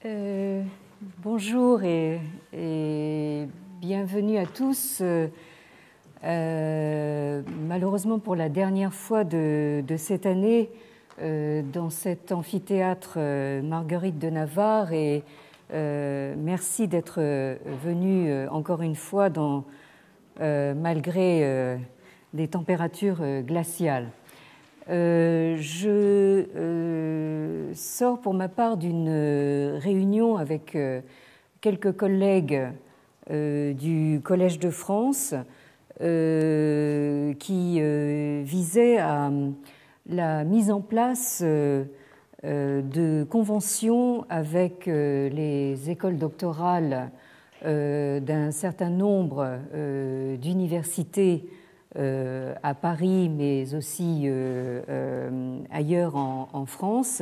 Euh, Bonjour et bienvenue à tous. Malheureusement pour la dernière fois de cette année dans cet amphithéâtre Marguerite de Navarre et merci d'être venu encore une fois malgré les températures glaciales. Je sors pour ma part d'une réunion avec quelques collègues du Collège de France qui visait à la mise en place de conventions avec les écoles doctorales d'un certain nombre d'universités à Paris, mais aussi ailleurs en France,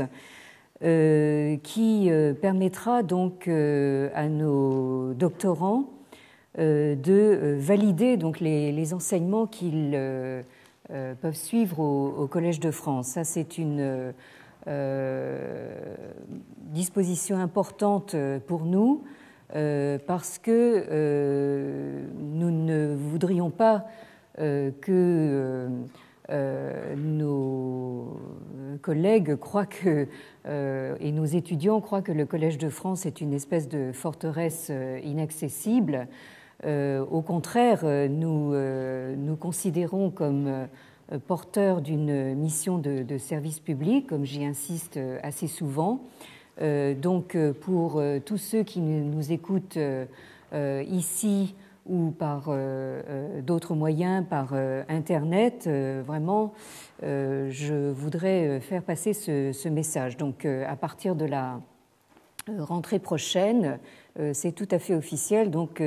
qui permettra donc à nos doctorants de valider donc les enseignements qu'ils peuvent suivre au Collège de France. Ça, c'est une disposition importante pour nous parce que nous ne voudrions pas que nos collègues croient et nos étudiants croient que le Collège de France est une espèce de forteresse inaccessible. Au contraire, nous considérons comme porteurs d'une mission de service public, comme j'y insiste assez souvent. Donc, pour tous ceux qui nous écoutent ici, ou par d'autres moyens, par Internet, vraiment, je voudrais faire passer ce message. Donc, à partir de la rentrée prochaine, c'est tout à fait officiel. Donc,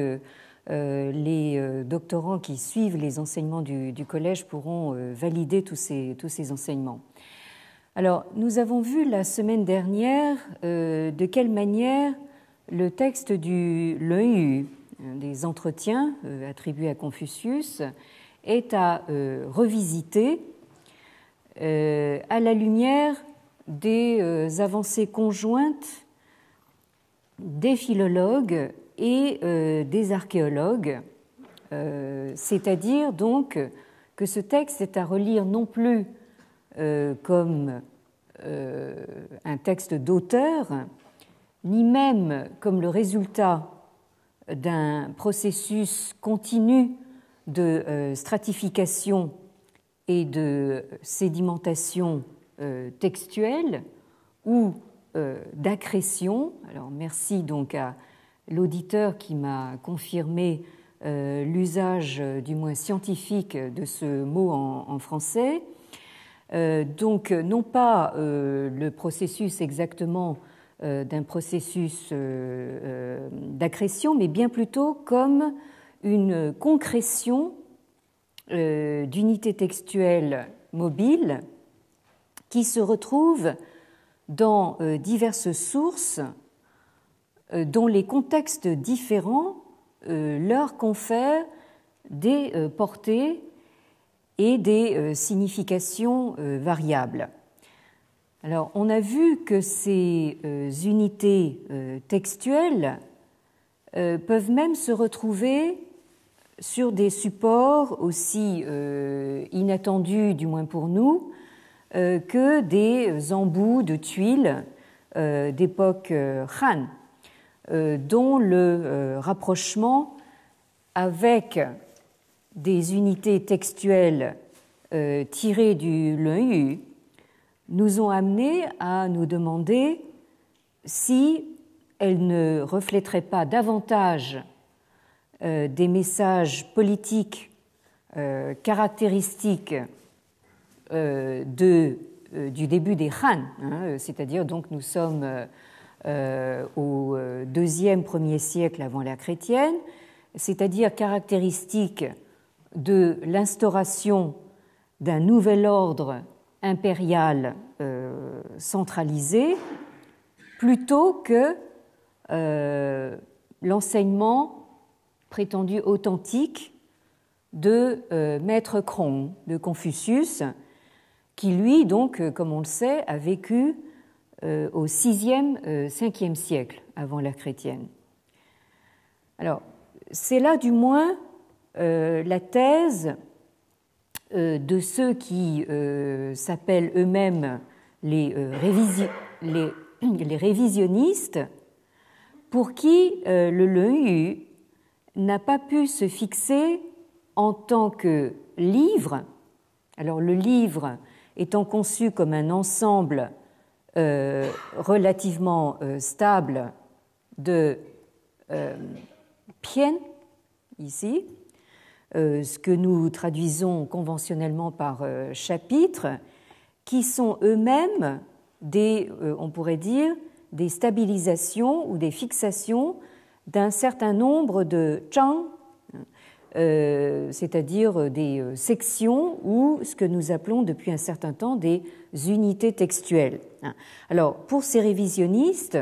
les doctorants qui suivent les enseignements du collège pourront valider tous ces enseignements. Alors, nous avons vu la semaine dernière de quelle manière le texte du Lun des entretiens attribués à Confucius est à revisiter à la lumière des avancées conjointes des philologues et des archéologues, c'est-à-dire donc que ce texte est à relire non plus comme un texte d'auteur, ni même comme le résultat d'un processus continu de stratification et de sédimentation textuelle ou d'accrétion. Alors merci donc à l'auditeur qui m'a confirmé l'usage du moins scientifique de ce mot en français. Donc non pas le processus exactement d'un processus d'accrétion, mais bien plutôt comme une concrétion d'unités textuelles mobiles qui se retrouvent dans diverses sources dont les contextes différents leur confèrent des portées et des significations variables. Alors, on a vu que ces unités textuelles peuvent même se retrouver sur des supports aussi inattendus, du moins pour nous, que des embouts de tuiles d'époque Han, dont le rapprochement avec des unités textuelles tirées du Lun nous ont amenés à nous demander si elles ne reflèteraient pas davantage des messages politiques caractéristiques du début des Han, c'est-à-dire donc nous sommes au deuxième, premier siècle avant l'ère chrétienne, c'est-à-dire caractéristiques de l'instauration d'un nouvel ordre impérial centralisé, plutôt que l'enseignement prétendu authentique de Maître Krong, de Confucius, qui lui, donc, comme on le sait, a vécu au 6e, 5e siècle avant l'ère chrétienne. Alors, c'est là du moins la thèse de ceux qui s'appellent eux-mêmes les révisionnistes, pour qui le Lun-Yu n'a pas pu se fixer en tant que livre. Alors le livre étant conçu comme un ensemble relativement stable de pian, ici, ce que nous traduisons conventionnellement par chapitres, qui sont eux-mêmes on pourrait dire, des stabilisations ou des fixations d'un certain nombre de zhang, c'est-à-dire des sections ou ce que nous appelons depuis un certain temps des unités textuelles. Alors, pour ces révisionnistes,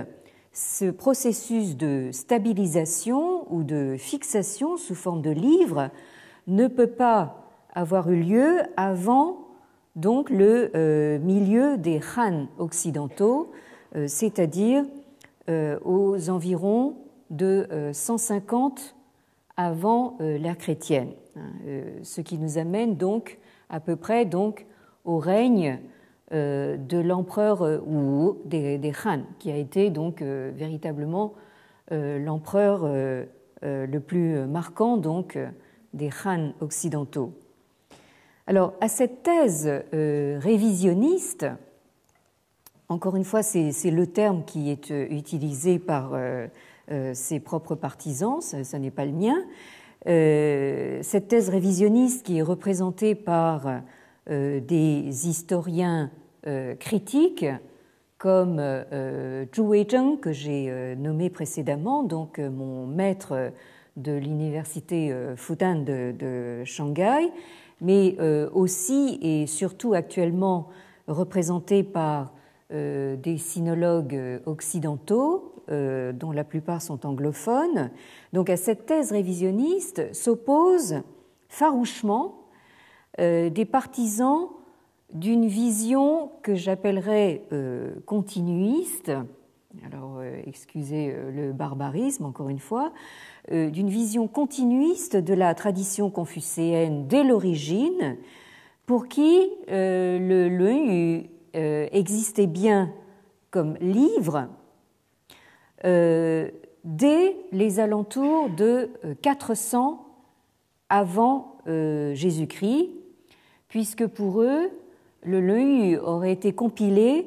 ce processus de stabilisation ou de fixation sous forme de livre ne peut pas avoir eu lieu avant donc le milieu des Han occidentaux, c'est-à-dire aux environs de 150 avant l'ère chrétienne, ce qui nous amène donc à peu près donc au règne de l'empereur Wu des Han, qui a été donc véritablement l'empereur le plus marquant donc des Han occidentaux. Alors, à cette thèse révisionniste, encore une fois, c'est le terme qui est utilisé par ses propres partisans, ce n'est pas le mien. Cette thèse révisionniste qui est représentée par des historiens critiques comme Zhu Weizheng, que j'ai nommé précédemment, donc mon maître de l'université Fudan de Shanghai, mais aussi et surtout actuellement représenté par des sinologues occidentaux, dont la plupart sont anglophones. Donc à cette thèse révisionniste s'opposent farouchement des partisans d'une vision que j'appellerais continuiste, alors excusez le barbarisme encore une fois, d'une vision continuiste de la tradition confucéenne dès l'origine, pour qui le Lun existait bien comme livre dès les alentours de 400 avant Jésus-Christ, puisque pour eux, le Lun aurait été compilé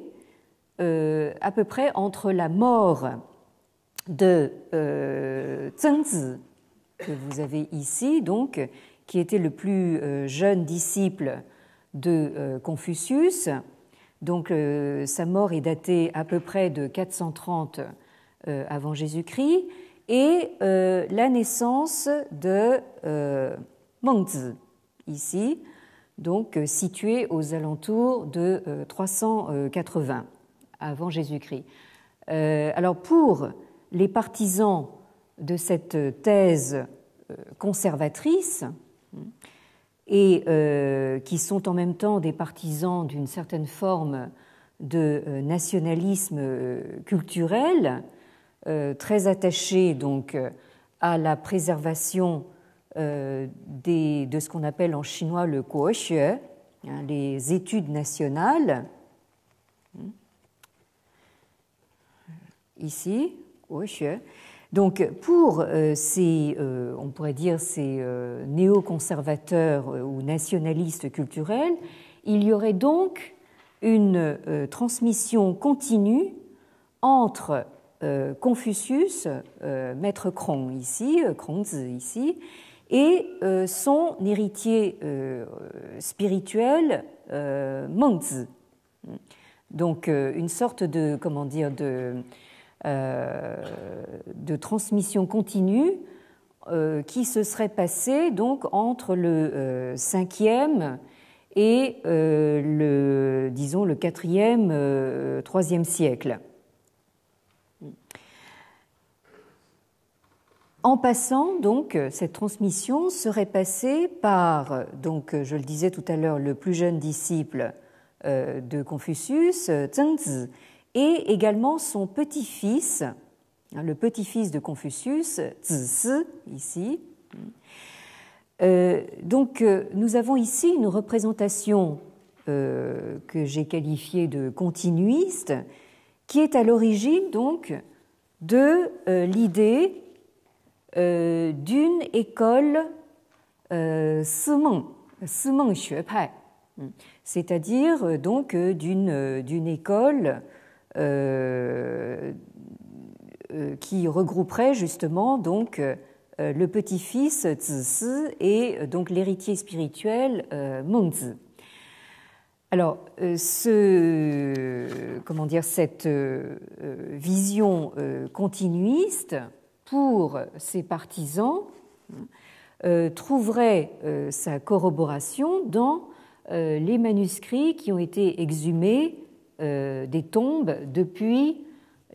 à peu près entre la mort de Zhengzi, que vous avez ici, donc, qui était le plus jeune disciple de Confucius. Donc, sa mort est datée à peu près de 430 avant Jésus-Christ, et la naissance de Mengzi, ici, donc située aux alentours de 380 avant Jésus-Christ. Alors, pour les partisans de cette thèse conservatrice, et qui sont en même temps des partisans d'une certaine forme de nationalisme culturel, très attachés donc à la préservation de ce qu'on appelle en chinois le guoxue, les études nationales. Ici, guoxue. Donc, pour ces, on pourrait dire, ces néoconservateurs ou nationalistes culturels, il y aurait donc une transmission continue entre Confucius, maître Krong ici, Krongzi ici, et son héritier spirituel, Mengzi. Donc, une sorte de, comment dire, de transmission continue qui se serait passée donc entre le 5e et le 4e, 3e siècle. En passant, donc, cette transmission serait passée par, donc, je le disais tout à l'heure, le plus jeune disciple de Confucius, Zhengzi, et également son petit-fils, le petit-fils de Confucius, Zi Si, ici. Donc, nous avons ici une représentation que j'ai qualifiée de continuiste, qui est à l'origine donc de l'idée d'une école Simeng Xuepai, c'est-à-dire donc d'une école qui regrouperait justement donc le petit-fils Zi Si et donc l'héritier spirituel Mengzi. Alors, cette vision continuiste pour ses partisans trouverait sa corroboration dans les manuscrits qui ont été exhumés des tombes depuis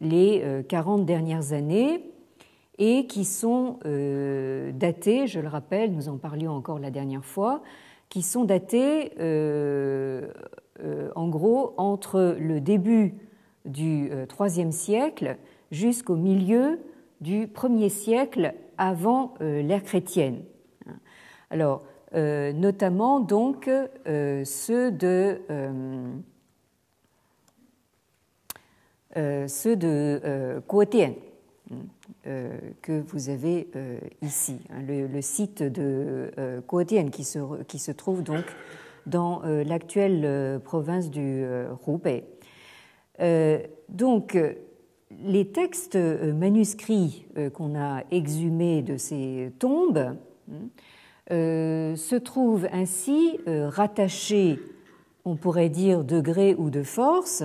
les 40 dernières années et qui sont datés, je le rappelle, nous en parlions encore la dernière fois, qui sont datés en gros entre le début du IIIe siècle jusqu'au milieu du 1er siècle avant l'ère chrétienne. Alors, notamment donc ceux de Guo Dian, que vous avez ici, le site de Guo Dian qui se trouve donc dans l'actuelle province du Hubei. Donc, les textes manuscrits qu'on a exhumés de ces tombes se trouvent ainsi rattachés, on pourrait dire de gré ou de force,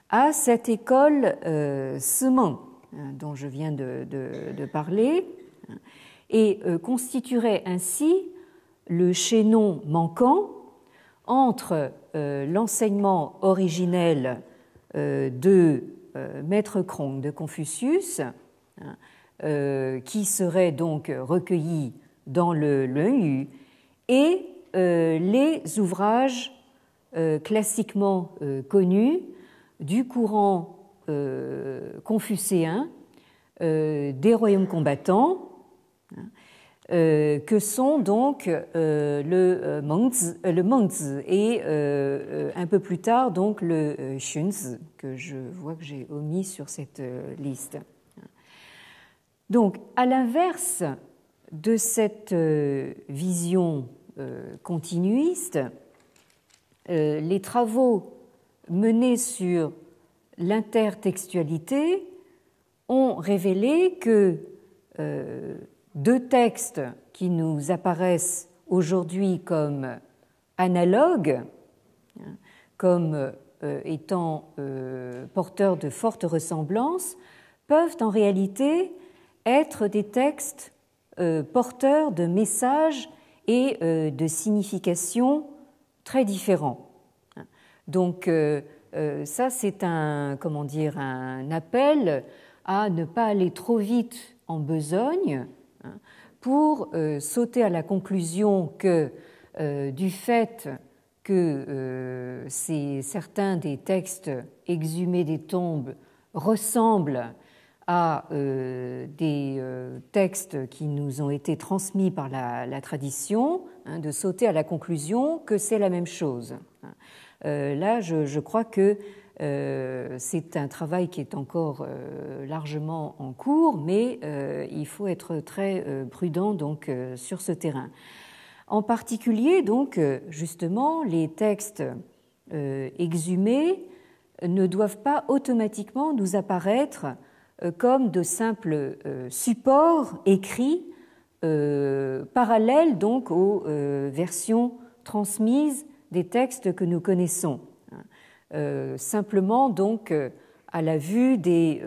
à cette école Simeng dont je viens de parler, et constituerait ainsi le chaînon manquant entre l'enseignement originel de Maître Krong de Confucius, qui serait donc recueilli dans le Lun Yu, et les ouvrages classiquement connus du courant confucéen des royaumes combattants, que sont donc le Mengzi et un peu plus tard donc le Xunzi, que je vois que j'ai omis sur cette liste. Donc, à l'inverse de cette vision continuiste, les travaux menés sur l'intertextualité ont révélé que deux textes qui nous apparaissent aujourd'hui comme analogues, comme étant porteurs de fortes ressemblances, peuvent en réalité être des textes porteurs de messages et de significations très différents. Donc, ça, c'est un appel à ne pas aller trop vite en besogne pour sauter à la conclusion que du fait que certains des textes exhumés des tombes ressemblent à des textes qui nous ont été transmis par la tradition, de sauter à la conclusion que c'est la même chose. Là, je crois que c'est un travail qui est encore largement en cours, mais il faut être très prudent donc sur ce terrain. En particulier, donc, justement, les textes exhumés ne doivent pas automatiquement nous apparaître comme de simples supports écrits parallèles donc aux versions transmises des textes que nous connaissons. Simplement donc à la vue des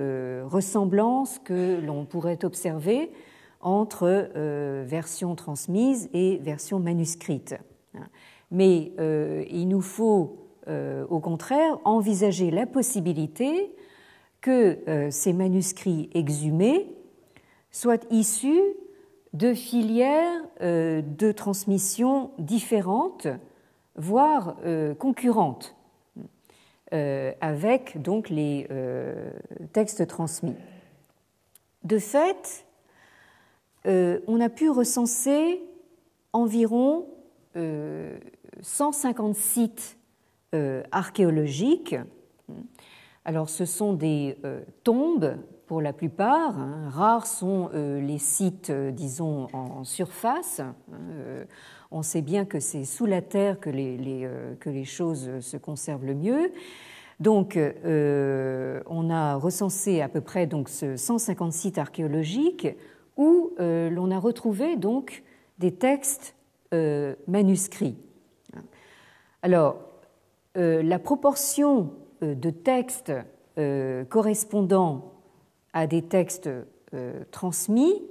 ressemblances que l'on pourrait observer entre versions transmises et versions manuscrites. Mais il nous faut au contraire envisager la possibilité que ces manuscrits exhumés soient issus de filières de transmission différentes, voire concurrentes. avec donc les textes transmis. De fait, on a pu recenser environ 150 sites archéologiques. Alors, ce sont des tombes pour la plupart. Rares sont les sites, disons, en surface. On sait bien que c'est sous la terre que les choses se conservent le mieux. Donc, on a recensé à peu près donc, 150 sites archéologiques où l'on a retrouvé donc des textes manuscrits. Alors, la proportion de textes correspondant à des textes transmis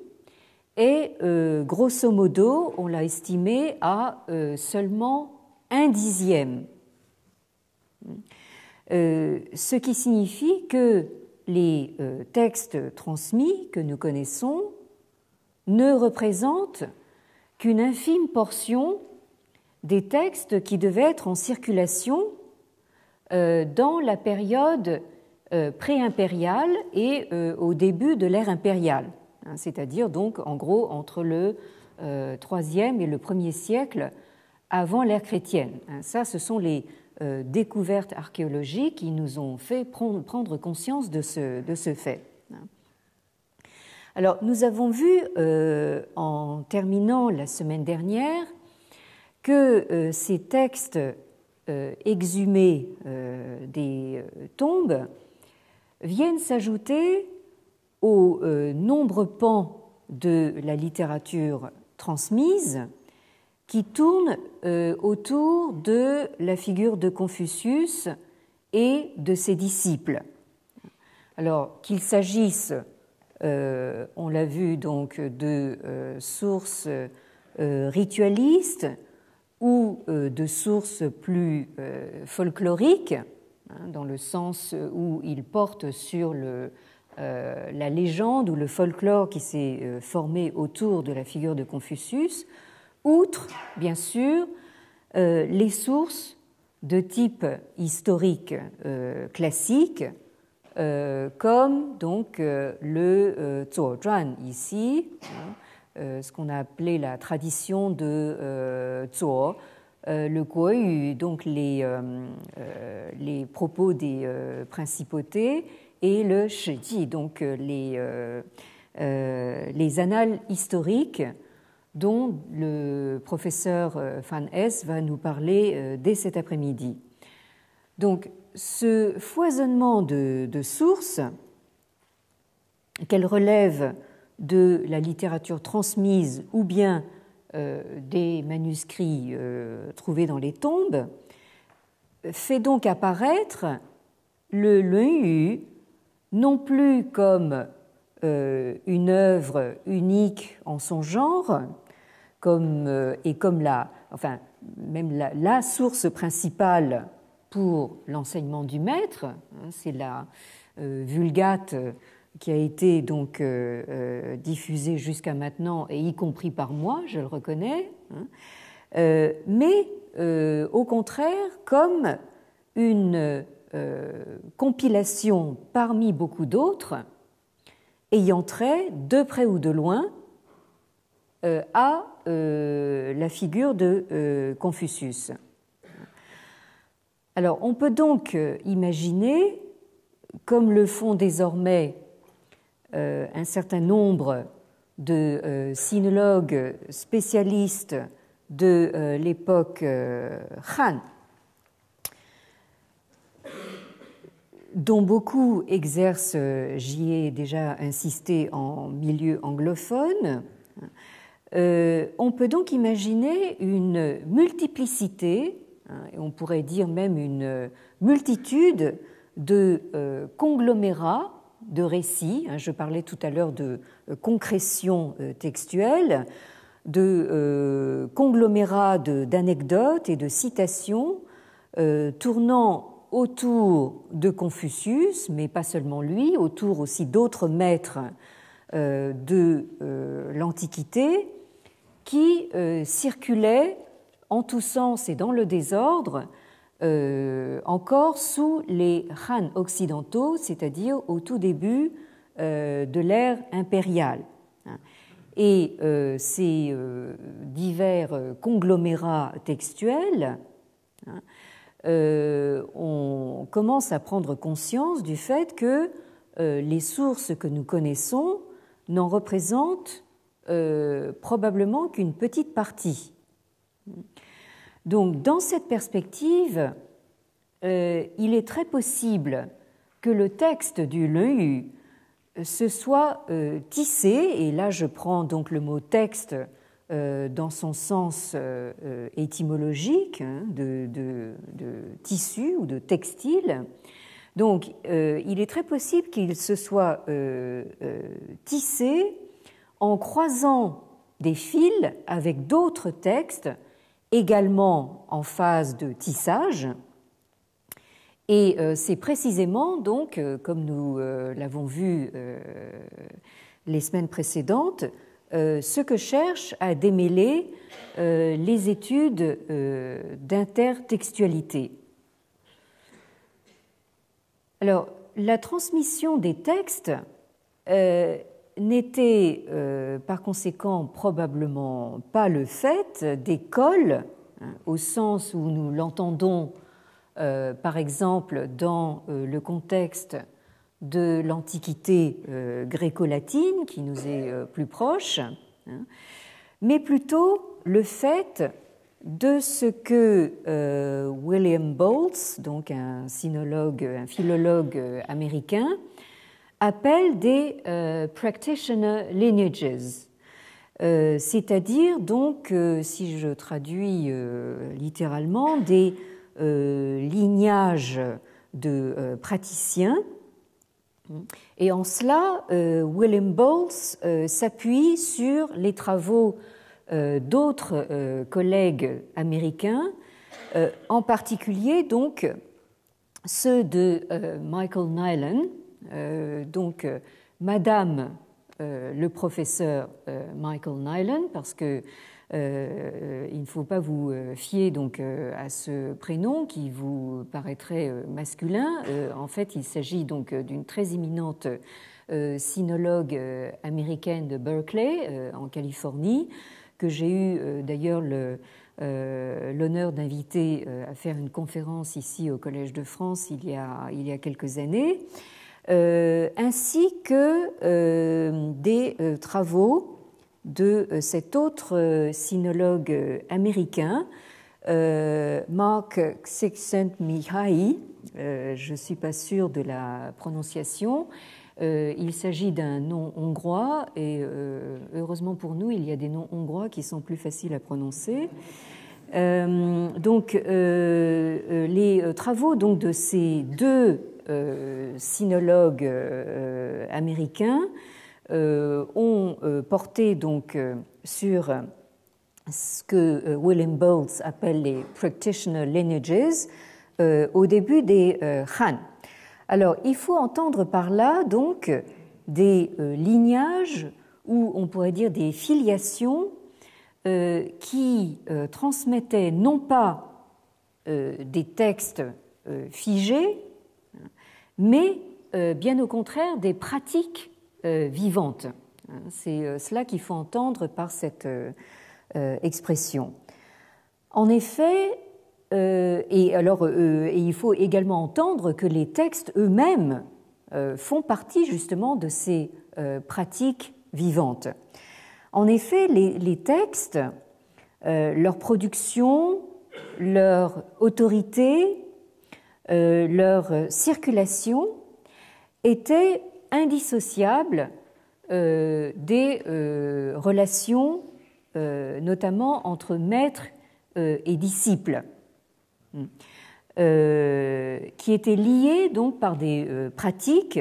est grosso modo, on l'a estimé, à seulement 1/10. Ce qui signifie que les textes transmis que nous connaissons ne représentent qu'une infime portion des textes qui devaient être en circulation dans la période pré-impériale et au début de l'ère impériale, c'est-à-dire donc en gros entre le IIIe et le 1er siècle avant l'ère chrétienne. Ça, ce sont les découvertes archéologiques qui nous ont fait prendre conscience de ce fait. Alors, nous avons vu en terminant la semaine dernière que ces textes exhumés des tombes viennent s'ajouter aux nombreux pans de la littérature transmise qui tournent autour de la figure de Confucius et de ses disciples. Alors, qu'il s'agisse, on l'a vu donc, de sources ritualistes ou de sources plus folkloriques, dans le sens où ils portent sur la légende ou le folklore qui s'est formé autour de la figure de Confucius, outre, bien sûr, les sources de type historique classique, comme donc le Zuozhuan ici, ce qu'on a appelé la tradition de Zuo, le Guoyu, donc les propos des principautés, et le Shiji, donc les annales historiques dont le professeur Van Hess va nous parler dès cet après-midi. Donc, ce foisonnement de sources, qu'elles relèvent de la littérature transmise ou bien des manuscrits trouvés dans les tombes, fait donc apparaître le Luanyu non plus comme une œuvre unique en son genre, et comme la source principale pour l'enseignement du maître, c'est la Vulgate qui a été donc diffusée jusqu'à maintenant, et y compris par moi, je le reconnais, mais au contraire comme une compilation parmi beaucoup d'autres ayant trait, de près ou de loin, à la figure de Confucius. Alors, on peut donc imaginer, comme le font désormais un certain nombre de sinologues spécialistes de l'époque Han, dont beaucoup exercent, j'y ai déjà insisté, en milieu anglophone, on peut donc imaginer une multiplicité, et on pourrait dire même une multitude de conglomérats de récits. Je parlais tout à l'heure de concrétion textuelle, de conglomérats d'anecdotes et de citations tournant autour de Confucius, mais pas seulement lui, autour aussi d'autres maîtres de l'Antiquité qui circulaient en tous sens et dans le désordre encore sous les Han occidentaux, c'est-à-dire au tout début de l'ère impériale. Et ces divers conglomérats textuels, on commence à prendre conscience du fait que les sources que nous connaissons n'en représentent probablement qu'une petite partie. Donc, dans cette perspective, il est très possible que le texte du Lun se soit tissé, et là je prends donc le mot texte dans son sens étymologique, de tissu ou de textile. Donc, il est très possible qu'il se soit tissé en croisant des fils avec d'autres textes également en phase de tissage. Et c'est précisément, donc, comme nous l'avons vu les semaines précédentes, ce que cherchent à démêler les études d'intertextualité. Alors, la transmission des textes n'était par conséquent probablement pas le fait d'écoles, au sens où nous l'entendons par exemple dans le contexte de l'Antiquité gréco-latine, qui nous est plus proche, mais plutôt le fait de ce que William Boltz, donc un philologue américain, appelle des practitioner lineages, c'est-à-dire donc, si je traduis littéralement, des lignages de praticiens. Et en cela, William Boltz s'appuie sur les travaux d'autres collègues américains, en particulier donc ceux de Michael Nyland, donc Madame le professeur Michael Nyland, parce que il ne faut pas vous fier donc à ce prénom qui vous paraîtrait masculin. En fait, il s'agit donc d'une très éminente sinologue américaine de Berkeley, en Californie, que j'ai eu d'ailleurs l'honneur d'inviter à faire une conférence ici au Collège de France il y a quelques années, ainsi que des travaux de cet autre sinologue américain, Mark Csikszentmihalyi, je ne suis pas sûre de la prononciation. Il s'agit d'un nom hongrois et heureusement pour nous, il y a des noms hongrois qui sont plus faciles à prononcer. Donc, les travaux donc, de ces deux sinologues américains ont porté donc sur ce que William Boltz appelle les practitioner lineages au début des Han. Alors, il faut entendre par là donc des lignages ou on pourrait dire des filiations qui transmettaient non pas des textes figés, mais bien au contraire des pratiques vivantes. C'est cela qu'il faut entendre par cette expression. En effet, et il faut également entendre que les textes eux-mêmes font partie justement de ces pratiques vivantes. En effet, les textes, leur production, leur autorité, leur circulation étaient indissociables des relations, notamment entre maître et disciple, qui étaient liées donc par des pratiques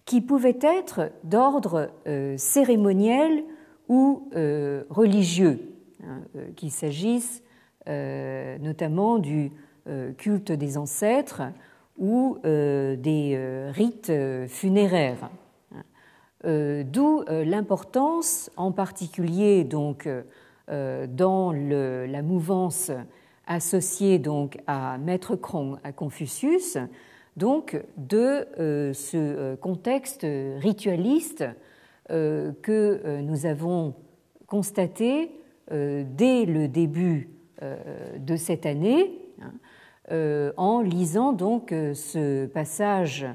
qui pouvaient être d'ordre cérémoniel ou religieux, qu'il s'agisse notamment du culte des ancêtres ou des rites funéraires. D'où l'importance, en particulier donc, dans la mouvance associé donc à Maître Krong, à Confucius, donc de ce contexte ritualiste que nous avons constaté dès le début de cette année, en lisant donc ce passage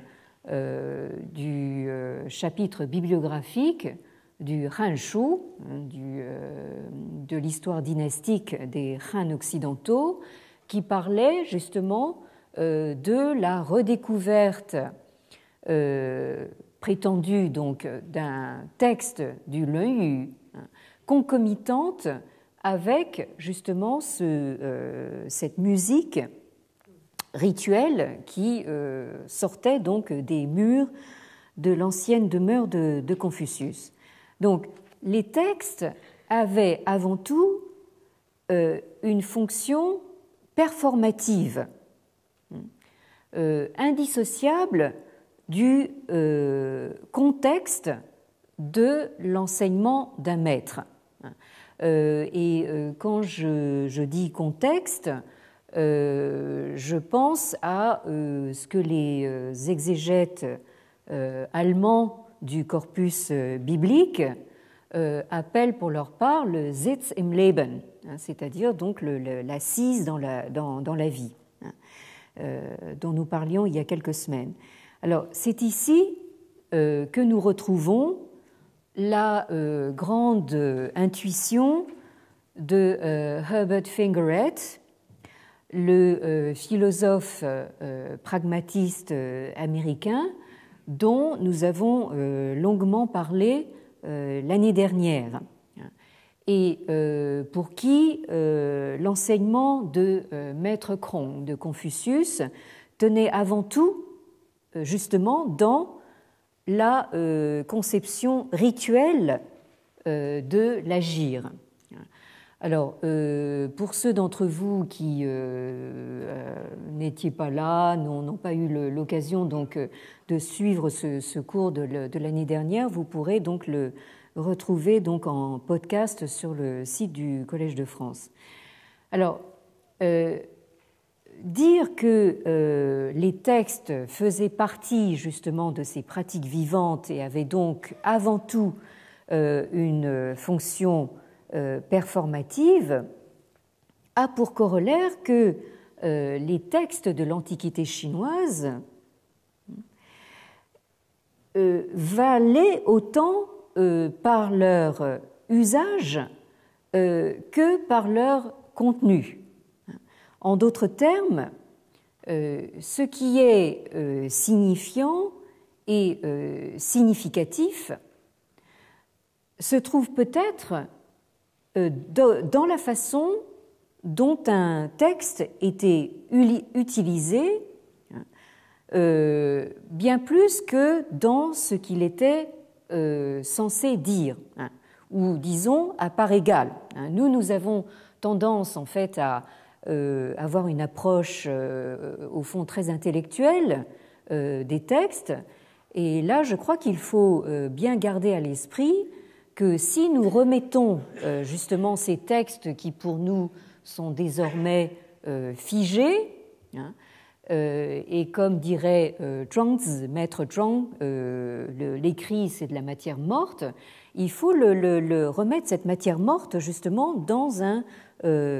du chapitre bibliographique du Han Shu, de l'histoire dynastique des Han occidentaux, qui parlait justement de la redécouverte prétendue donc d'un texte du Lun Yu, concomitante avec justement cette musique rituelle qui sortait donc des murs de l'ancienne demeure de Confucius. Donc, les textes avaient avant tout une fonction performative, indissociable du contexte de l'enseignement d'un maître. Et quand je dis contexte, je pense à ce que les exégètes allemands du corpus biblique appellent pour leur part le Sitz im Leben, c'est-à-dire donc l'assise dans la vie, dont nous parlions il y a quelques semaines. Alors, c'est ici que nous retrouvons la grande intuition de Herbert Fingeret, le philosophe pragmatiste américain dont nous avons longuement parlé l'année dernière et pour qui l'enseignement de Maître Krong de Confucius tenait avant tout justement dans la conception rituelle de l'agir. Alors, pour ceux d'entre vous qui n'étiez pas là, n'ont pas eu l'occasion donc de suivre ce cours de l'année dernière, vous pourrez donc le retrouver donc en podcast sur le site du Collège de France. Alors, dire que les textes faisaient partie justement de ces pratiques vivantes et avaient donc avant tout une fonction performative a pour corollaire que les textes de l'Antiquité chinoise valaient autant par leur usage que par leur contenu. En d'autres termes, ce qui est signifiant et significatif se trouve peut-être dans la façon dont un texte était utilisé, bien plus que dans ce qu'il était censé dire, ou disons à part égale. Nous avons tendance en fait à avoir une approche au fond très intellectuelle des textes, et là je crois qu'il faut bien garder à l'esprit que si nous remettons justement ces textes qui pour nous sont désormais figés, et comme dirait Zhuangzi, maître Zhuang, l'écrit c'est de la matière morte, il faut le remettre, cette matière morte, justement dans un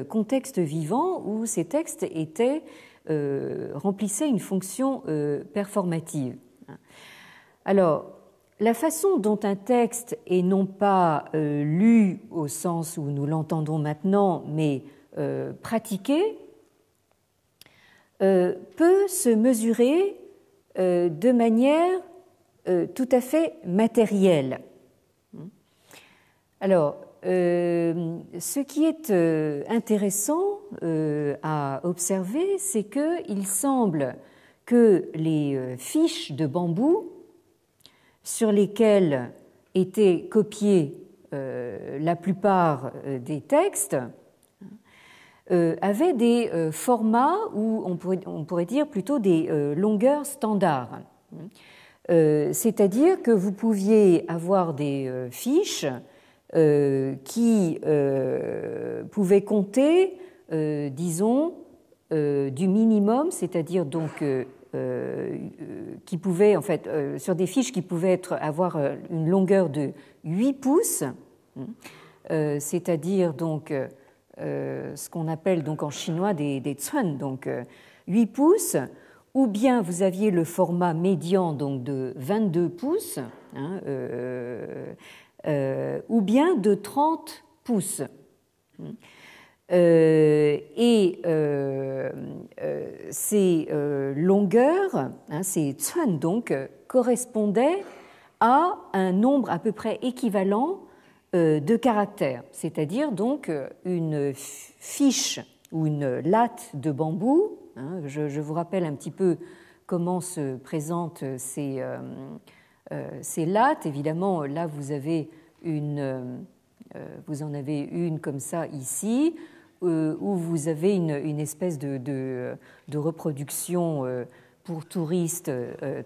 contexte vivant où ces textes remplissaient une fonction performative. Alors, la façon dont un texte est non pas lu au sens où nous l'entendons maintenant, mais pratiqué, peut se mesurer de manière tout à fait matérielle. Alors, ce qui est intéressant à observer, c'est qu'il semble que les fiches de bambou sur lesquelles étaient copiés la plupart des textes avaient des formats ou on pourrait dire plutôt des longueurs standards. C'est-à-dire que vous pouviez avoir des fiches qui pouvaient compter disons, du minimum, c'est-à-dire donc qui pouvait, en fait, sur des fiches qui pouvaient avoir une longueur de 8 pouces, c'est-à-dire donc ce qu'on appelle donc en chinois des cun, donc 8 pouces, ou bien vous aviez le format médian donc de 22 pouces, hein, ou bien de 30 pouces. Ces longueurs, hein, ces cun donc, correspondaient à un nombre à peu près équivalent de caractères, c'est-à-dire donc une fiche ou une latte de bambou. Hein, je vous rappelle un petit peu comment se présentent ces lattes. Évidemment, là vous avez vous en avez une comme ça ici, où vous avez une espèce de reproduction pour touristes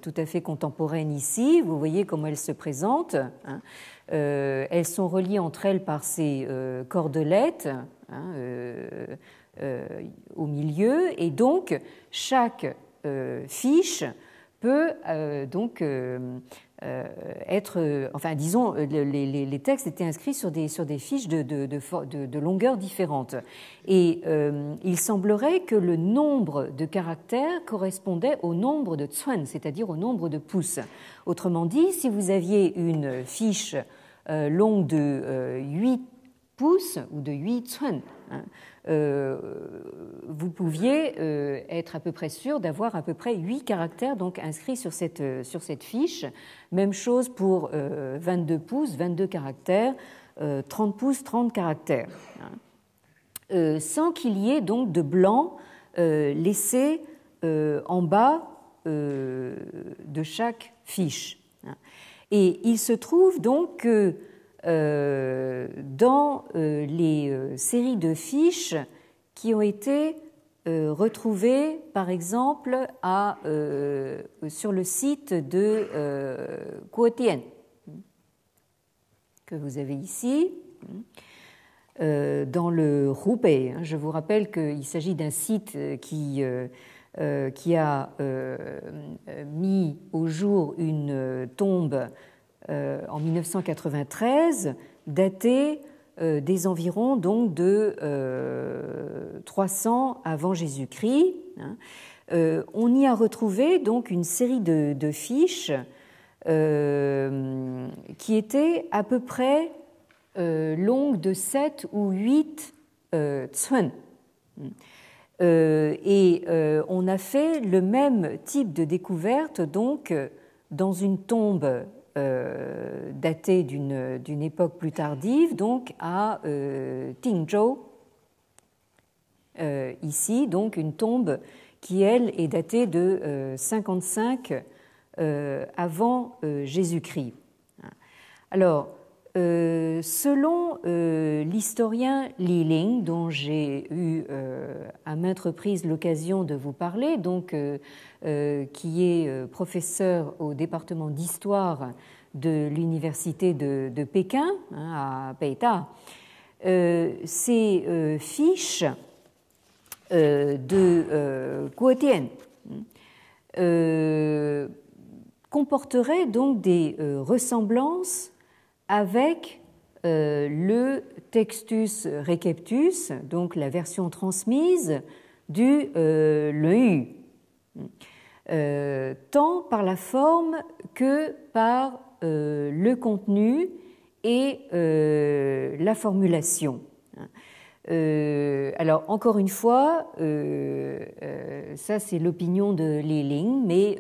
tout à fait contemporaine ici. Vous voyez comment elles se présentent. Hein. Elles sont reliées entre elles par ces cordelettes, hein, au milieu, et donc chaque fiche peut donc être, enfin disons, les textes étaient inscrits sur des fiches de longueur différentes. Et il semblerait que le nombre de caractères correspondait au nombre de cun, c'est-à-dire au nombre de pouces. Autrement dit, si vous aviez une fiche longue de 8 pouces ou de 8 cun, hein, vous pouviez être à peu près sûr d'avoir à peu près 8 caractères donc inscrits sur cette fiche. Même chose pour 22 pouces, 22 caractères, 30 pouces, 30 caractères. Sans qu'il y ait donc de blanc laissé en bas de chaque fiche. Et il se trouve donc que dans les séries de fiches qui ont été retrouvées, par exemple, sur le site de Guotien, que vous avez ici, dans le Hubei. Je vous rappelle qu'il s'agit d'un site qui a mis au jour une tombe en 1993, datée des environs donc de 300 avant Jésus-Christ. On y a retrouvé donc une série de fiches qui étaient à peu près longues de 7 ou 8 cun. Et on a fait le même type de découverte donc dans une tombe datée d'une époque plus tardive, donc à Tingzhou, ici, donc une tombe qui, elle, est datée de 55 avant Jésus-Christ. Alors, selon l'historien Li Ling, dont j'ai eu à maintes reprises l'occasion de vous parler, donc, qui est professeur au département d'histoire de l'université de Pékin, hein, à Peita, ces fiches de Guotien comporteraient donc des ressemblances avec le Textus Receptus, donc la version transmise du Leu, tant par la forme que par le contenu et la formulation. Alors, encore une fois, ça c'est l'opinion de Li Ling, mais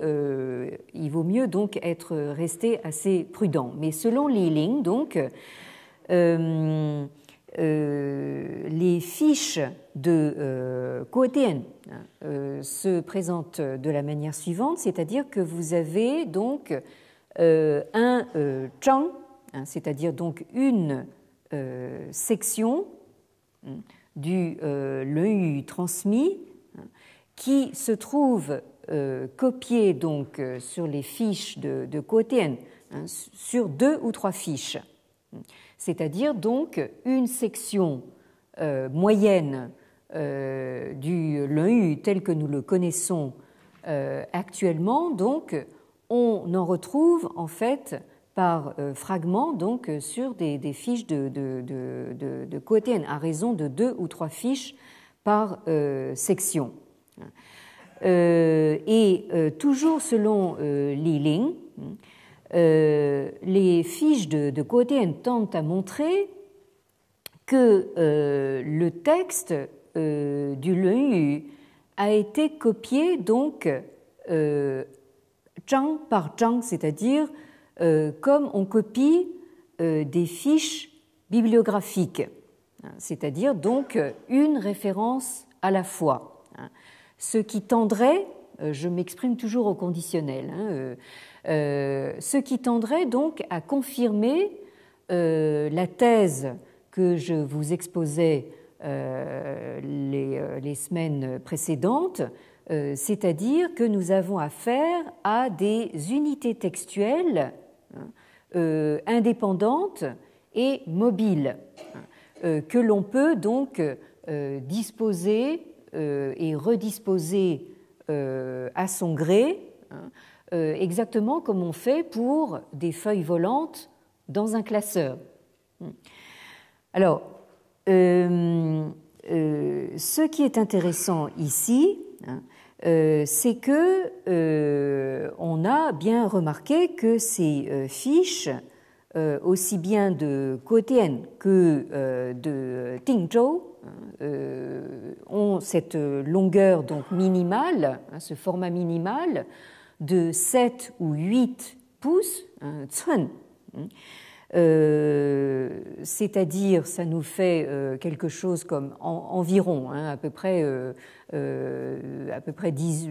il vaut mieux donc rester assez prudent. Mais selon Li Ling, donc, les fiches de Guotien se présentent de la manière suivante, c'est-à-dire que vous avez donc un zhang, c'est-à-dire donc une section du Leu transmis qui se trouve copié donc sur les fiches de Guotien, sur 2 ou 3 fiches, c'est-à-dire donc une section moyenne du Lun tel que nous le connaissons actuellement, donc on en retrouve en fait par fragments donc sur des fiches de Coatien, à raison de 2 ou 3 fiches par section. Toujours selon Li Ling, les fiches de Coatien tentent à montrer que le texte du Lun a été copié donc zhang par zhang, c'est-à-dire comme on copie des fiches bibliographiques, c'est-à-dire donc une référence à la fois. Ce qui tendrait, je m'exprime toujours au conditionnel, ce qui tendrait donc à confirmer la thèse que je vous exposais les semaines précédentes, c'est-à-dire que nous avons affaire à des unités textuelles indépendantes et mobiles que l'on peut donc disposer et redisposer à son gré, exactement comme on fait pour des feuilles volantes dans un classeur. Alors, ce qui est intéressant ici, c'est que on a bien remarqué que ces fiches, aussi bien de Coatien que de Dingzhou, ont cette longueur donc minimale, ce format minimal de 7 ou 8 pouces, cun. C'est-à-dire, ça nous fait quelque chose comme environ, à peu près 10,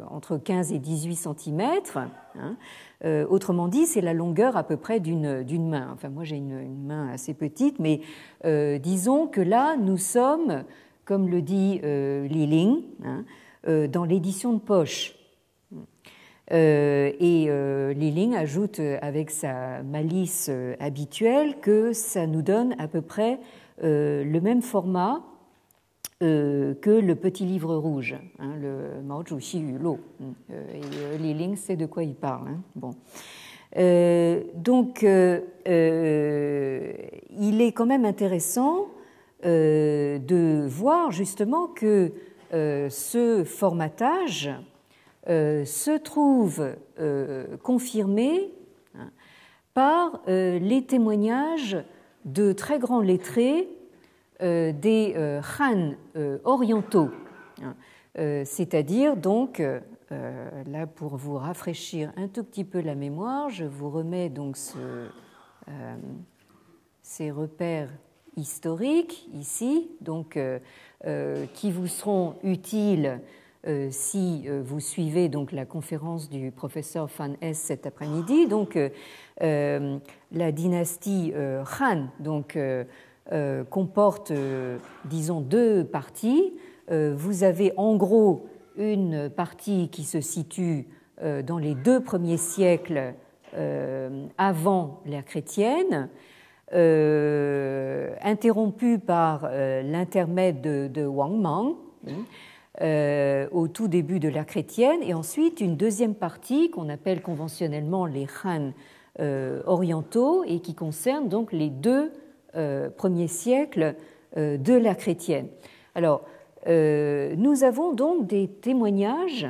entre 15 et 18 cm. Autrement dit, c'est la longueur à peu près d'une main. Enfin, moi, j'ai une main assez petite, mais disons que là, nous sommes, comme le dit Li Ling, dans l'édition de poche. Li Ling ajoute avec sa malice habituelle que ça nous donne à peu près le même format que le petit livre rouge, le Mao Zhuxi Yulo. Li Ling sait de quoi il parle. Bon. Donc, il est quand même intéressant de voir justement que ce formatage se trouve confirmé par les témoignages de très grands lettrés des Han orientaux, c'est-à-dire donc, là pour vous rafraîchir un tout petit peu la mémoire, je vous remets donc ces repères historiques ici, donc qui vous seront utiles si vous suivez donc la conférence du professeur Fan S cet après-midi. Donc la dynastie Han donc comporte disons 2 parties. Vous avez en gros une partie qui se situe dans les 2 premiers siècles avant l'ère chrétienne, interrompue par l'intermède de Wang Mang au tout début de l'ère chrétienne, et ensuite une deuxième partie qu'on appelle conventionnellement les Han orientaux et qui concerne donc les 2 premiers siècles de l'ère chrétienne. Alors, nous avons donc des témoignages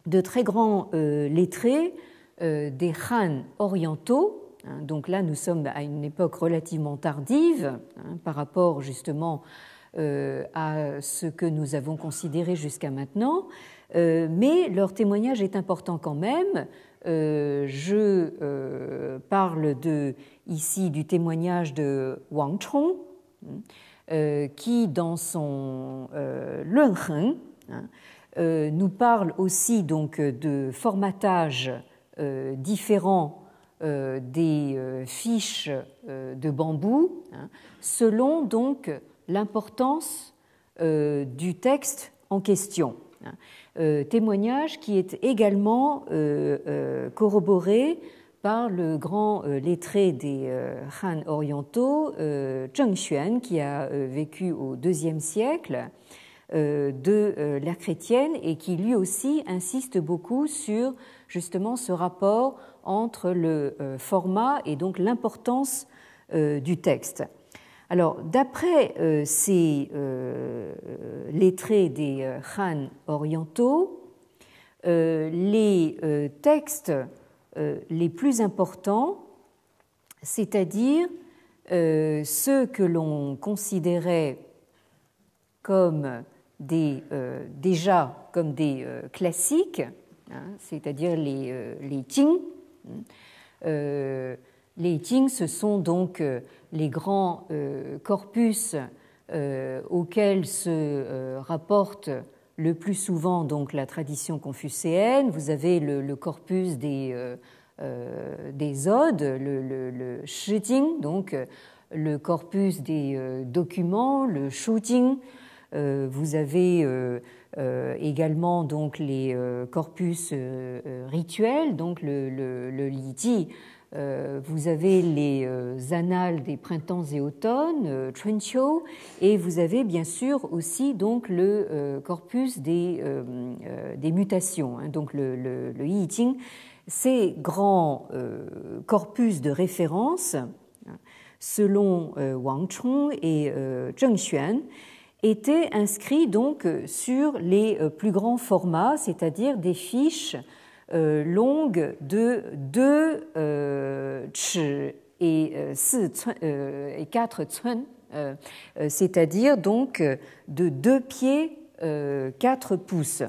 de très grands lettrés des Han orientaux. Donc là, nous sommes à une époque relativement tardive par rapport justement à ce que nous avons considéré jusqu'à maintenant, mais leur témoignage est important quand même. Je parle ici du témoignage de Wang Chong, qui dans son Lunheng nous parle aussi donc de formatage différents des fiches de bambou, selon donc l'importance du texte en question. Témoignage qui est également corroboré par le grand lettré des Han orientaux, Zheng Xuan, qui a vécu au IIe siècle de l'ère chrétienne et qui lui aussi insiste beaucoup sur justement ce rapport entre le format et donc l'importance du texte. Alors, d'après ces lettrés des Han orientaux, les textes les plus importants, c'est-à-dire ceux que l'on considérait comme déjà comme des classiques, hein, c'est-à-dire les Qing. Les Qing, ce sont donc les grands corpus auxquels se rapporte le plus souvent donc la tradition confucéenne. Vous avez le corpus des odes, le Shijing, donc le corpus des documents, le Shujing. Vous avez également donc les corpus rituels, donc le Liji. Vous avez les annales des printemps et automnes, Chunqiu, et vous avez bien sûr aussi donc le corpus des mutations, hein, donc le I Ching. Ces grands corpus de référence, selon Wang Chong et Zheng Xuan, étaient inscrits donc sur les plus grands formats, c'est-à-dire des fiches longues de 2 ch et 4 cun, c'est-à-dire donc de 2 pieds 4 pouces.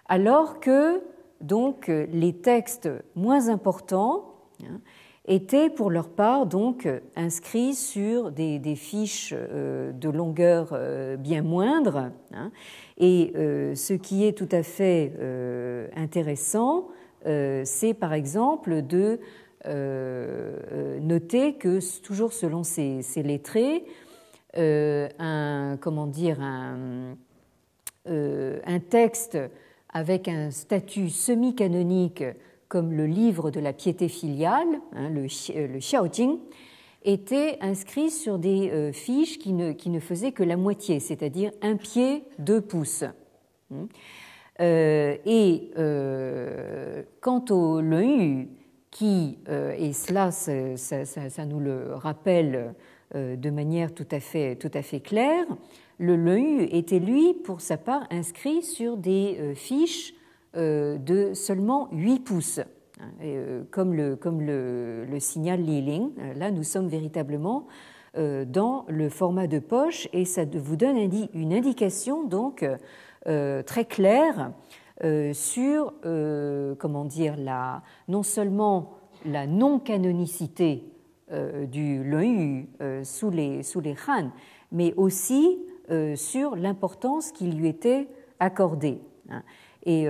Alors que donc les textes moins importants étaient pour leur part donc inscrits sur des fiches de longueur bien moindre. Et ce qui est tout à fait intéressant, c'est par exemple de noter que, toujours selon ces lettrés, un texte avec un statut semi-canonique comme le livre de la piété filiale, hein, le Xiaojing, était inscrit sur des fiches qui ne faisaient que la moitié, c'est-à-dire 1 pied 2 pouces. Et quant au Luanyu, qui, et cela ça nous le rappelle de manière tout à fait claire, le Luanyu était lui, pour sa part, inscrit sur des fiches de seulement 8 pouces. Comme le signal Li Ling, là nous sommes véritablement dans le format de poche et ça vous donne une indication donc très claire sur non seulement la non-canonicité du Luanyu sous les Han, mais aussi sur l'importance qui lui était accordée. Et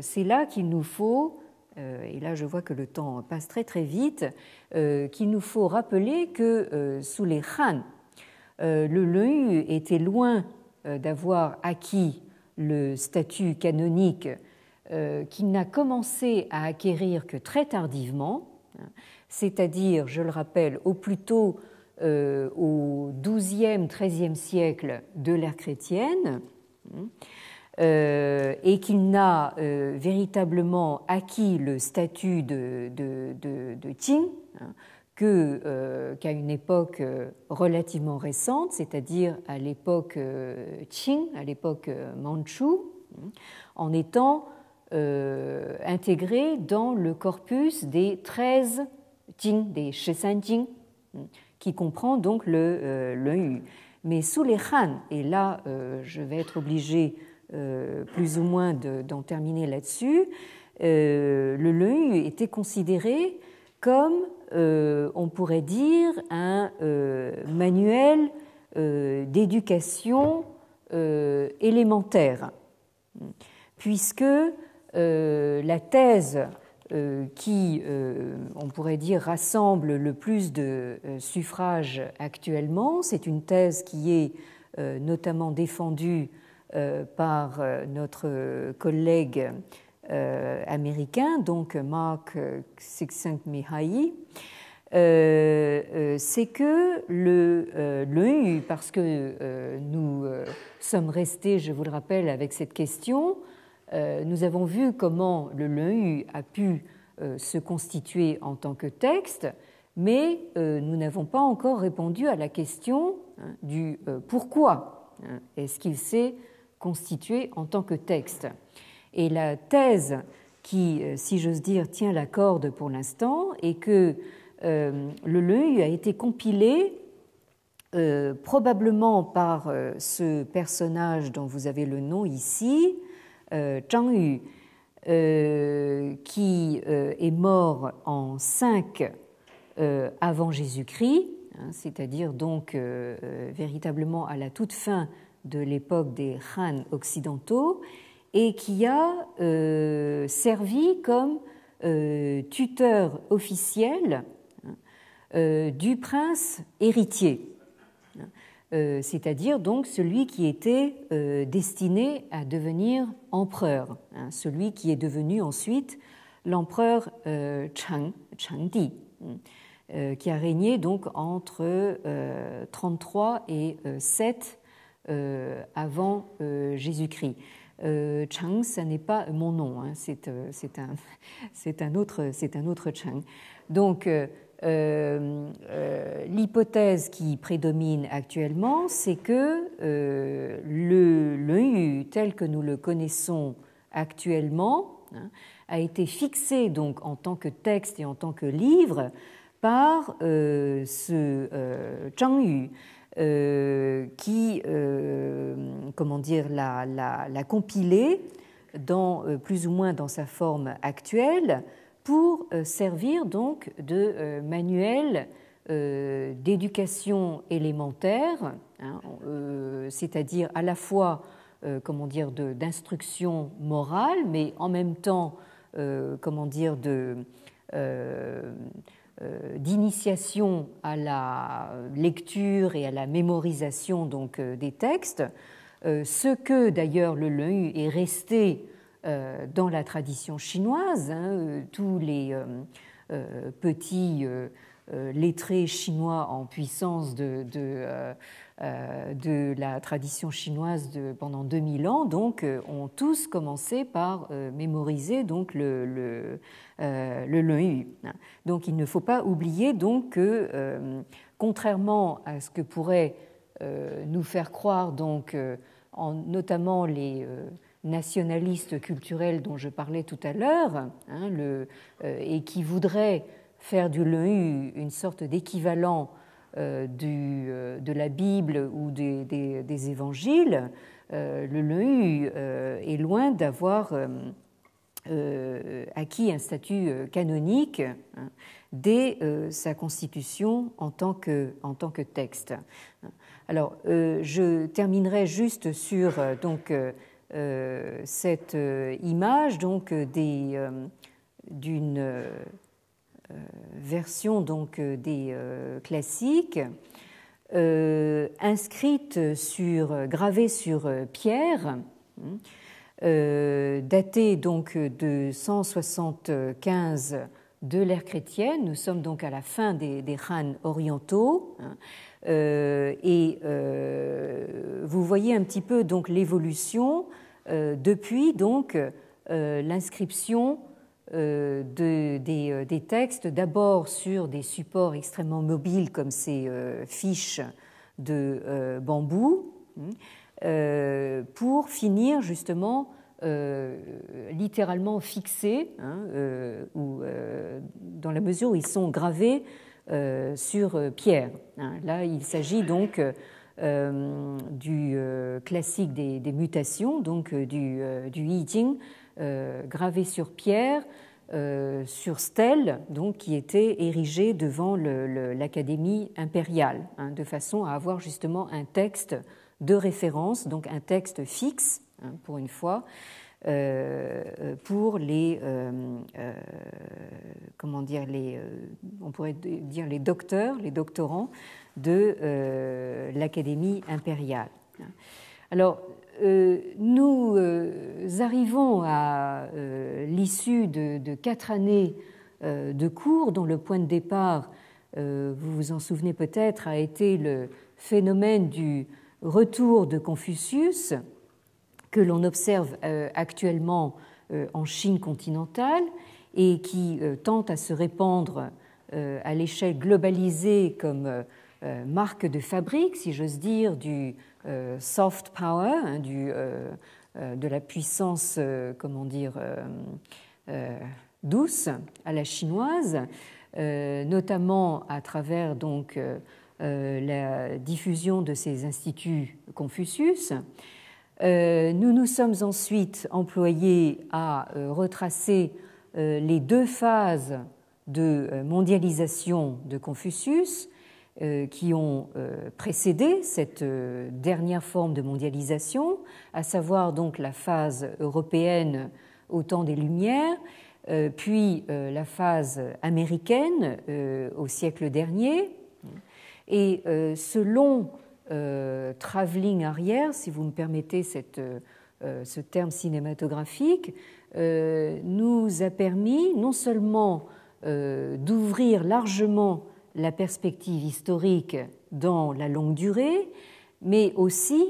c'est là qu'il nous faut, et là je vois que le temps passe très très vite, qu'il nous faut rappeler que sous les Han, le Luanyu était loin d'avoir acquis le statut canonique qu'il n'a commencé à acquérir que très tardivement, c'est-à-dire, je le rappelle, au plus tôt au XIIe, XIIIe siècle de l'ère chrétienne, et qu'il n'a véritablement acquis le statut de Qing qu'à une époque relativement récente, c'est-à-dire à l'époque Qing, à l'époque mandchoue, en étant intégré dans le corpus des 13 Jing, des Shisan Jing, qui comprend donc le Luanyu. Mais sous les Han, et là je vais être obligé plus ou moins d'en terminer là-dessus, le Luanyu était considéré comme, on pourrait dire, un manuel d'éducation élémentaire, puisque la thèse qui, on pourrait dire, rassemble le plus de suffrages actuellement, c'est une thèse qui est notamment défendue par notre collègue américain, donc Mark Csikszentmihalyi, c'est que le parce que nous sommes restés, je vous le rappelle, avec cette question, nous avons vu comment le Leu a pu se constituer en tant que texte, mais nous n'avons pas encore répondu à la question du pourquoi est-ce qu'il s'est constitué en tant que texte. Et la thèse qui, si j'ose dire, tient la corde pour l'instant est que le Leu a été compilé probablement par ce personnage dont vous avez le nom ici, Zhang Yu, qui est mort en 5 avant Jésus-Christ, c'est-à-dire donc véritablement à la toute fin de l'époque des Han occidentaux, et qui a servi comme tuteur officiel du prince héritier, c'est-à-dire donc celui qui était destiné à devenir empereur, celui qui est devenu ensuite l'empereur Chengdi, qui a régné donc entre 33 et 7 avant Jésus-Christ. Chang, ça n'est pas mon nom, c'est un autre Chang. Donc, l'hypothèse qui prédomine actuellement, c'est que le Leu, tel que nous le connaissons actuellement, a été fixé donc en tant que texte et en tant que livre par ce Zhang Yu, qui l'a compilé plus ou moins dans sa forme actuelle pour servir donc de manuel d'éducation élémentaire, c'est-à-dire à la fois d'instruction morale, mais en même temps d'initiation à la lecture et à la mémorisation donc des textes, ce que d'ailleurs le Leu est resté dans la tradition chinoise, tous les petits lettrés chinois en puissance de la tradition chinoise pendant 2000 ans, donc ont tous commencé par mémoriser donc le Leu. Donc il ne faut pas oublier donc que contrairement à ce que pourrait nous faire croire donc notamment les nationalistes culturels dont je parlais tout à l'heure, et qui voudraient faire du Leu une sorte d'équivalent de la Bible ou des évangiles, le Leu est loin d'avoir acquis un statut canonique dès sa constitution en tant que texte. Alors, je terminerai juste sur cette image d'une version donc des classiques gravée sur pierre, datée donc de 175 de l'ère chrétienne. Nous sommes donc à la fin des Han orientaux, et vous voyez un petit peu donc l'évolution depuis donc l'inscription des textes, d'abord sur des supports extrêmement mobiles comme ces fiches de bambou, pour finir justement littéralement fixés, dans la mesure où ils sont gravés sur pierre. Là, il s'agit donc du classique des mutations, donc du I Ching, gravé sur pierre, sur stèle, donc qui était érigé devant l'Académie impériale, de façon à avoir justement un texte de référence, donc un texte fixe, pour une fois, pour les on pourrait dire les docteurs, les doctorants de l'Académie impériale. Alors, nous arrivons à l'issue de 4 années de cours dont le point de départ, vous vous en souvenez peut-être, a été le phénomène du retour de Confucius que l'on observe actuellement en Chine continentale et qui tente à se répandre à l'échelle globalisée comme marque de fabrique, si j'ose dire, du soft power, hein, de la puissance, comment dire, douce à la chinoise, notamment à travers donc la diffusion de ces instituts Confucius. Nous nous sommes ensuite employés à retracer les 2 phases de mondialisation de Confucius qui ont précédé cette dernière forme de mondialisation, à savoir donc la phase européenne au temps des Lumières, puis la phase américaine au siècle dernier. Et ce long travelling arrière, si vous me permettez ce terme cinématographique, nous a permis non seulement d'ouvrir largement la perspective historique dans la longue durée, mais aussi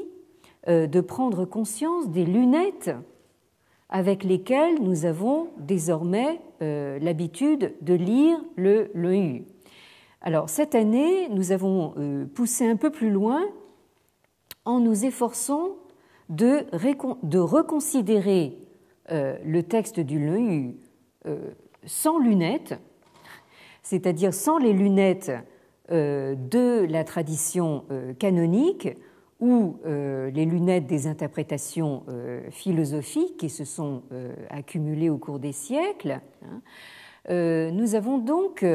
de prendre conscience des lunettes avec lesquelles nous avons désormais l'habitude de lire le Lun. Alors, cette année, nous avons poussé un peu plus loin en nous efforçant de reconsidérer le texte du Lun sans lunettes, c'est-à-dire sans les lunettes de la tradition canonique ou les lunettes des interprétations philosophiques qui se sont accumulées au cours des siècles. Nous avons donc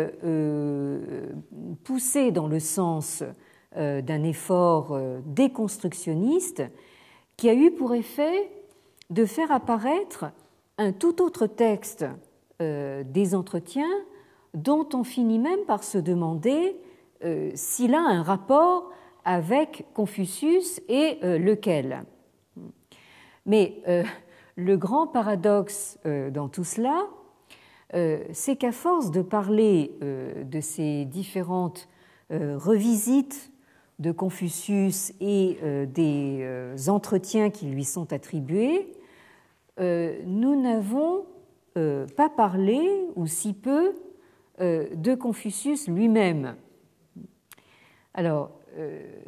poussé dans le sens d'un effort déconstructionniste qui a eu pour effet de faire apparaître un tout autre texte des entretiens dont on finit même par se demander s'il a un rapport avec Confucius et lequel. Mais le grand paradoxe dans tout cela, c'est qu'à force de parler de ces différentes revisites de Confucius et des entretiens qui lui sont attribués, nous n'avons pas parlé, ou si peu, de Confucius lui-même. Alors,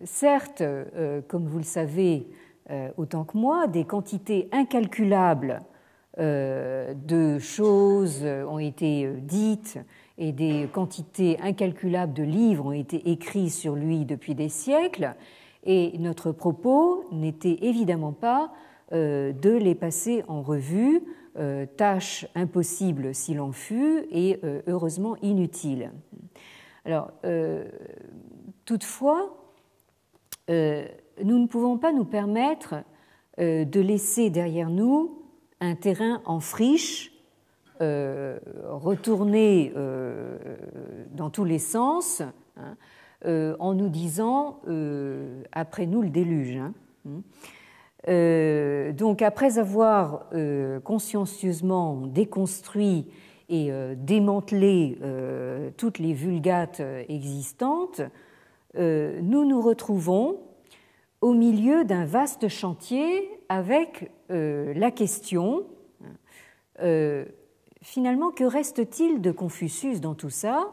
certes, comme vous le savez autant que moi, des quantités incalculables de choses ont été dites et des quantités incalculables de livres ont été écrits sur lui depuis des siècles, et notre propos n'était évidemment pas de les passer en revue, tâche impossible s'il en fut et heureusement inutile. Alors, toutefois, nous ne pouvons pas nous permettre de laisser derrière nous un terrain en friche, retourné dans tous les sens, en nous disant après nous le déluge. Donc, après avoir consciencieusement déconstruit et démantelé toutes les vulgates existantes, nous nous retrouvons au milieu d'un vaste chantier avec la question, finalement, que reste-t-il de Confucius dans tout ça,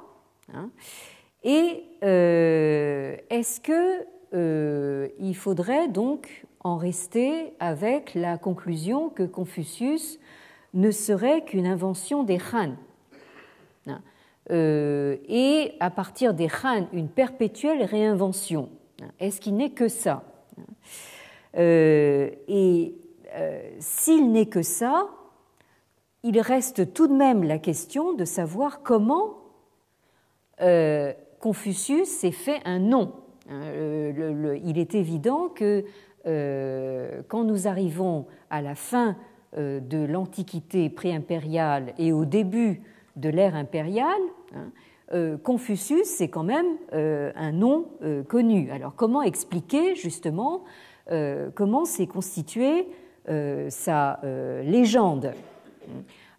et est-ce qu'il faudrait donc en rester avec la conclusion que Confucius ne serait qu'une invention des Han, et à partir des Han, une perpétuelle réinvention. Est-ce qu'il n'est que ça? Et s'il n'est que ça, il reste tout de même la question de savoir comment Confucius s'est fait un nom. Il est évident que quand nous arrivons à la fin de l'Antiquité pré-impériale et au début de l'ère impériale, Confucius, c'est quand même un nom connu. Alors, comment expliquer justement comment s'est constituée sa légende.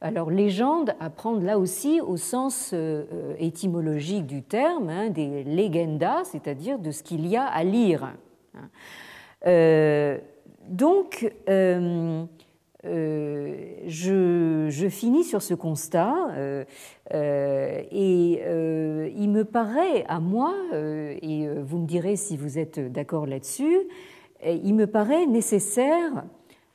Alors, légende, à prendre là aussi au sens étymologique du terme, hein, des legendas, c'est-à-dire de ce qu'il y a à lire. Donc, je finis sur ce constat et il me paraît à moi, et vous me direz si vous êtes d'accord là-dessus, il me paraît nécessaire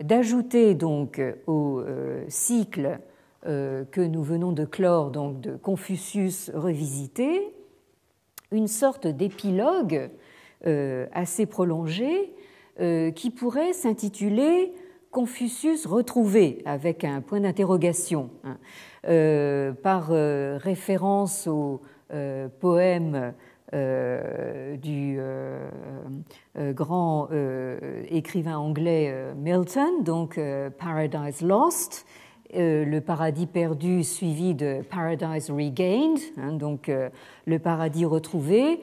d'ajouter donc au cycle que nous venons de clore, donc de Confucius revisité, une sorte d'épilogue assez prolongé qui pourrait s'intituler Confucius retrouvé, avec un point d'interrogation, hein, par référence au poème du grand écrivain anglais Milton, donc Paradise Lost, le paradis perdu suivi de Paradise Regained, hein, donc le paradis retrouvé,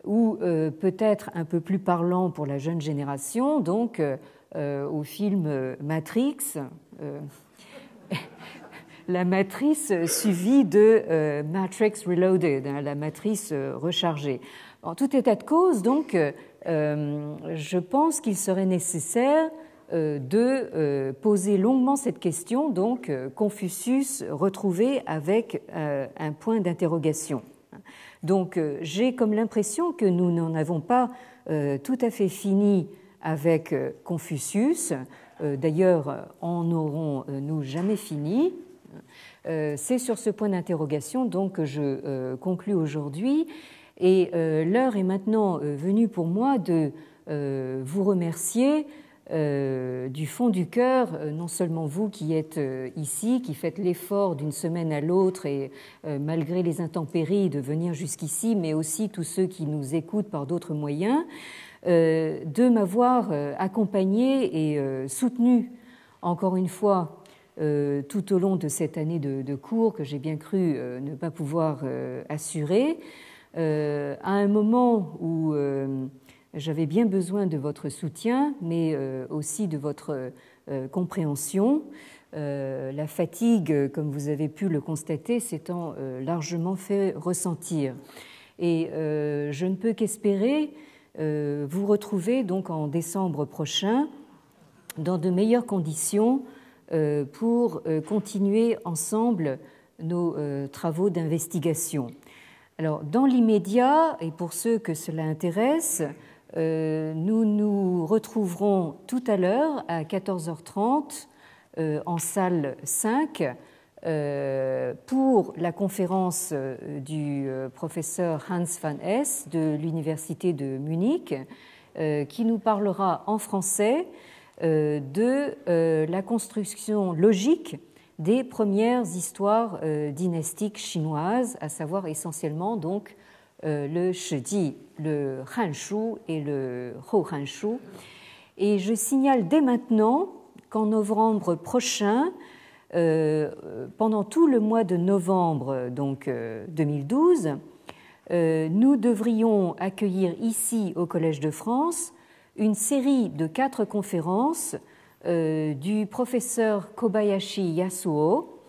ou peut-être un peu plus parlant pour la jeune génération, donc au film Matrix, la matrice suivie de Matrix Reloaded, hein, la matrice rechargée. En tout état de cause, donc, je pense qu'il serait nécessaire de poser longuement cette question, donc Confucius retrouvé avec un point d'interrogation. Donc j'ai comme l'impression que nous n'en avons pas tout à fait fini avec Confucius. D'ailleurs, en n'aurons-nous jamais fini. C'est sur ce point d'interrogation donc que je conclus aujourd'hui. Et l'heure est maintenant venue pour moi de vous remercier du fond du cœur, non seulement vous qui êtes ici, qui faites l'effort d'une semaine à l'autre et malgré les intempéries de venir jusqu'ici, mais aussi tous ceux qui nous écoutent par d'autres moyens, de m'avoir accompagné et soutenu encore une fois tout au long de cette année de cours que j'ai bien cru ne pas pouvoir assurer, à un moment où j'avais bien besoin de votre soutien, mais aussi de votre compréhension. La fatigue, comme vous avez pu le constater, s'étant largement fait ressentir. Et je ne peux qu'espérer vous retrouver donc en décembre prochain dans de meilleures conditions pour continuer ensemble nos travaux d'investigation. Alors, dans l'immédiat, et pour ceux que cela intéresse, nous nous retrouverons tout à l'heure à 14h30 en salle 5 pour la conférence du professeur Hans van Hess de l'Université de Munich qui nous parlera en français de la construction logique des premières histoires dynastiques chinoises, à savoir essentiellement donc le Shiji, le Hanshu et le Houhanshu. Et je signale dès maintenant qu'en novembre prochain, pendant tout le mois de novembre donc 2012, nous devrions accueillir ici au Collège de France une série de 4 conférences du professeur Kobayashi Yasuo,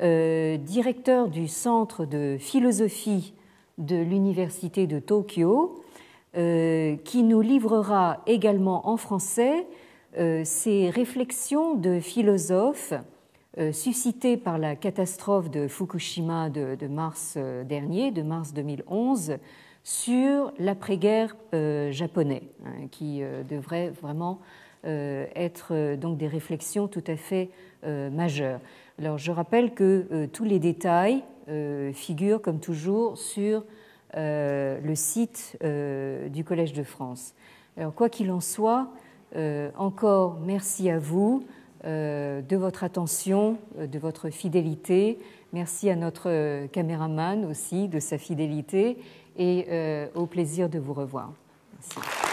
directeur du Centre de philosophie de l'Université de Tokyo, qui nous livrera également en français ses réflexions de philosophe suscitées par la catastrophe de Fukushima de mars dernier, de mars 2011, sur l'après-guerre japonais, hein, qui devrait vraiment être donc des réflexions tout à fait majeures. Alors, je rappelle que tous les détails figurent comme toujours sur le site du Collège de France. Alors, quoi qu'il en soit, encore merci à vous de votre attention, de votre fidélité. Merci à notre caméraman aussi de sa fidélité et au plaisir de vous revoir. Merci.